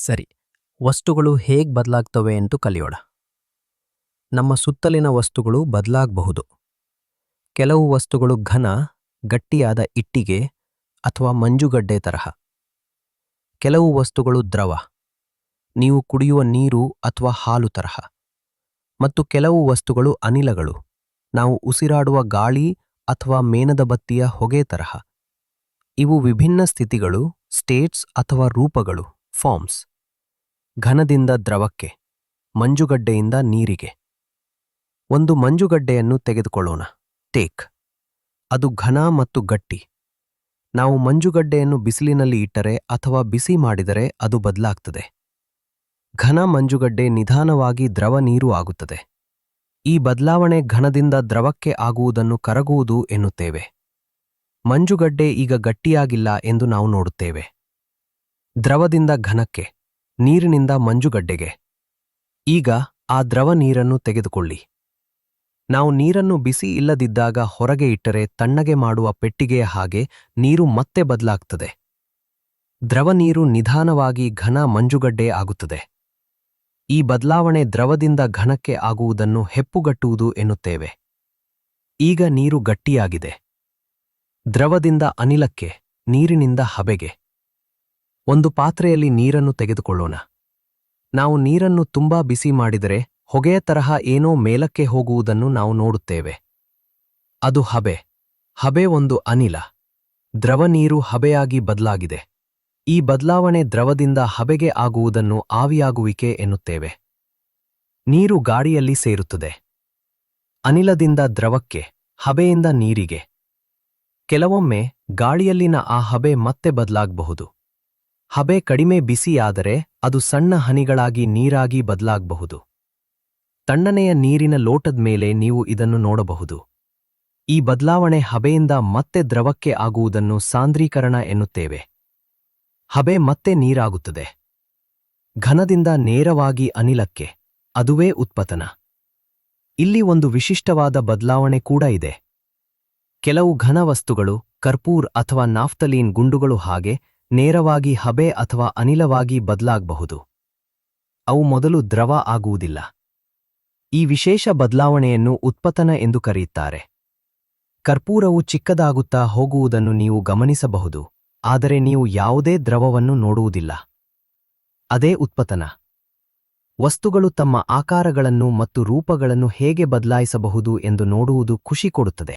ಸರಿ, ವಸ್ತುಗಳು ಹೇಗೆ ಬದಲಾಗ್ತವೆ ಎಂದು ಕಲಿಯೋಣ. ನಮ್ಮ ಸುತ್ತಲಿನ ವಸ್ತುಗಳು ಬದಲಾಗಬಹುದು. ಕೆಲವು ವಸ್ತುಗಳು ಘನ, ಗಟ್ಟಿಯಾದ ಇಟ್ಟಿಗೆ ಅಥವಾ ಮಂಜುಗಡ್ಡೆ ತರಹ. ಕೆಲವು ವಸ್ತುಗಳು ದ್ರವ, ನೀವು ಕುಡಿಯುವ ನೀರು ಅಥವಾ ಹಾಲು ತರಹ. ಮತ್ತು ಕೆಲವು ವಸ್ತುಗಳು ಅನಿಲಗಳು, ನಾವು ಉಸಿರಾಡುವ ಗಾಳಿ ಅಥವಾ ಮೇಣದ ಬತ್ತಿಯ ಹೊಗೆ ತರಹ. ಇವು ವಿಭಿನ್ನ ಸ್ಥಿತಿಗಳು, ಸ್ಟೇಟ್ಸ್ ಅಥವಾ ರೂಪಗಳು, ಫಾರ್ಮ್ಸ್. ಘನದಿಂದ ದ್ರವಕ್ಕೆ, ಮಂಜುಗಡ್ಡೆಯಿಂದ ನೀರಿಗೆ. ಒಂದು ಮಂಜುಗಡ್ಡೆಯನ್ನು ತೆಗೆದುಕೊಳ್ಳೋಣ. ಟೇಕ್. ಅದು ಘನ ಮತ್ತು ಗಟ್ಟಿ. ನಾವು ಮಂಜುಗಡ್ಡೆಯನ್ನು ಬಿಸಿಲಿನಲ್ಲಿ ಇಟ್ಟರೆ ಅಥವಾ ಬಿಸಿ ಮಾಡಿದರೆ ಅದು ಬದಲಾಗ್ತದೆ. ಘನ ಮಂಜುಗಡ್ಡೆ ನಿಧಾನವಾಗಿ ದ್ರವ ನೀರು ಆಗುತ್ತದೆ. ಈ ಬದಲಾವಣೆ ಘನದಿಂದ ದ್ರವಕ್ಕೆ ಆಗುವುದನ್ನು ಕರಗುವುದು ಎನ್ನುತ್ತೇವೆ. ಮಂಜುಗಡ್ಡೆ ಈಗ ಗಟ್ಟಿಯಾಗಿಲ್ಲ ಎಂದು ನಾವು ನೋಡುತ್ತೇವೆ. ದ್ರವದಿಂದ ಘನಕ್ಕೆ, ನೀರಿನಿಂದ ಮಂಜುಗಡ್ಡೆಗೆ. ಈಗ ಆ ದ್ರವ ನೀರನ್ನು ತೆಗೆದುಕೊಳ್ಳಿ. ನಾವು ನೀರನ್ನು ಬಿಸಿ ಇಲ್ಲದಿದ್ದಾಗ ಹೊರಗೆ ಇಟ್ಟರೆ ತಣ್ಣಗೆ ಮಾಡುವ ಪೆಟ್ಟಿಗೆಯ ಹಾಗೆ ನೀರು ಮತ್ತೆ ಬದಲಾಗ್ತದೆ. ದ್ರವ ನೀರು ನಿಧಾನವಾಗಿ ಘನ ಮಂಜುಗಡ್ಡೆ ಆಗುತ್ತದೆ. ಈ ಬದಲಾವಣೆ ದ್ರವದಿಂದ ಘನಕ್ಕೆ ಆಗುವುದನ್ನು ಹೆಪ್ಪುಗಟ್ಟುವುದು ಎನ್ನುತ್ತೇವೆ. ಈಗ ನೀರು ಗಟ್ಟಿಯಾಗಿದೆ. ದ್ರವದಿಂದ ಅನಿಲಕ್ಕೆ, ನೀರಿನಿಂದ ಹಬೆಗೆ. ಒಂದು ಪಾತ್ರೆಯಲ್ಲಿ ನೀರನ್ನು ತೆಗೆದುಕೊಳ್ಳೋಣ. ನಾವು ನೀರನ್ನು ತುಂಬಾ ಬಿಸಿ ಮಾಡಿದರೆ ಹೊಗೆಯ ತರಹ ಏನೋ ಮೇಲಕ್ಕೆ ಹೋಗುವುದನ್ನು ನಾವು ನೋಡುತ್ತೇವೆ. ಅದು ಹಬೆ. ಹಬೆ ಒಂದು ಅನಿಲ. ದ್ರವ ನೀರು ಹಬೆಯಾಗಿ ಬದಲಾಗಿದೆ. ಈ ಬದಲಾವಣೆ ದ್ರವದಿಂದ ಹಬೆಗೆ ಆಗುವುದನ್ನು ಆವಿಯಾಗುವಿಕೆ ಎನ್ನುತ್ತೇವೆ. ನೀರು ಗಾಳಿಯಲ್ಲಿ ಸೇರುತ್ತದೆ. ಅನಿಲದಿಂದ ದ್ರವಕ್ಕೆ, ಹಬೆಯಿಂದ ನೀರಿಗೆ. ಕೆಲವೊಮ್ಮೆ ಗಾಳಿಯಲ್ಲಿನ ಆ ಹಬೆ ಮತ್ತೆ ಬದಲಾಗಬಹುದು. ಹಬೆ ಕಡಿಮೆ ಬಿಸಿಯಾದರೆ ಅದು ಸಣ್ಣ ಹನಿಗಳಾಗಿ ನೀರಾಗಿ ಬದಲಾಗಬಹುದು. ತಣ್ಣನೆಯ ನೀರಿನ ಲೋಟದ ಮೇಲೆ ನೀವು ಇದನ್ನು ನೋಡಬಹುದು. ಈ ಬದಲಾವಣೆ ಹಬೆಯಿಂದ ಮತ್ತೆ ದ್ರವಕ್ಕೆ ಆಗುವುದನ್ನು ಸಾಂದ್ರೀಕರಣ ಎನ್ನುತ್ತೇವೆ. ಹಬೆ ಮತ್ತೆ ನೀರಾಗುತ್ತದೆ. ಘನದಿಂದ ನೇರವಾಗಿ ಅನಿಲಕ್ಕೆ, ಅದುವೇ ಉತ್ಪತನ. ಇಲ್ಲಿ ಒಂದು ವಿಶಿಷ್ಟವಾದ ಬದಲಾವಣೆ ಕೂಡ ಇದೆ. ಕೆಲವು ಘನ ವಸ್ತುಗಳು, ಕರ್ಪೂರ್ ಅಥವಾ ನಾಫ್ತಲೀನ್ ಗುಂಡುಗಳು ಹಾಗೆ ನೇರವಾಗಿ ಹಬೆ ಅಥವಾ ಅನಿಲವಾಗಿ ಬದಲಾಗಬಹುದು. ಅವು ಮೊದಲು ದ್ರವ ಆಗುವುದಿಲ್ಲ. ಈ ವಿಶೇಷ ಬದಲಾವಣೆಯನ್ನು ಉತ್ಪತನ ಎಂದು ಕರೆಯುತ್ತಾರೆ. ಕರ್ಪೂರವು ಚಿಕ್ಕದಾಗುತ್ತಾ ಹೋಗುವುದನ್ನು ನೀವು ಗಮನಿಸಬಹುದು, ಆದರೆ ನೀವು ಯಾವುದೇ ದ್ರವವನ್ನು ನೋಡುವುದಿಲ್ಲ. ಅದೇ ಉತ್ಪತನ. ವಸ್ತುಗಳು ತಮ್ಮ ಆಕಾರಗಳನ್ನು ಮತ್ತು ರೂಪಗಳನ್ನು ಹೇಗೆ ಬದಲಾಯಿಸಬಹುದು ಎಂದು ನೋಡುವುದು ಖುಷಿ ಕೊಡುತ್ತದೆ.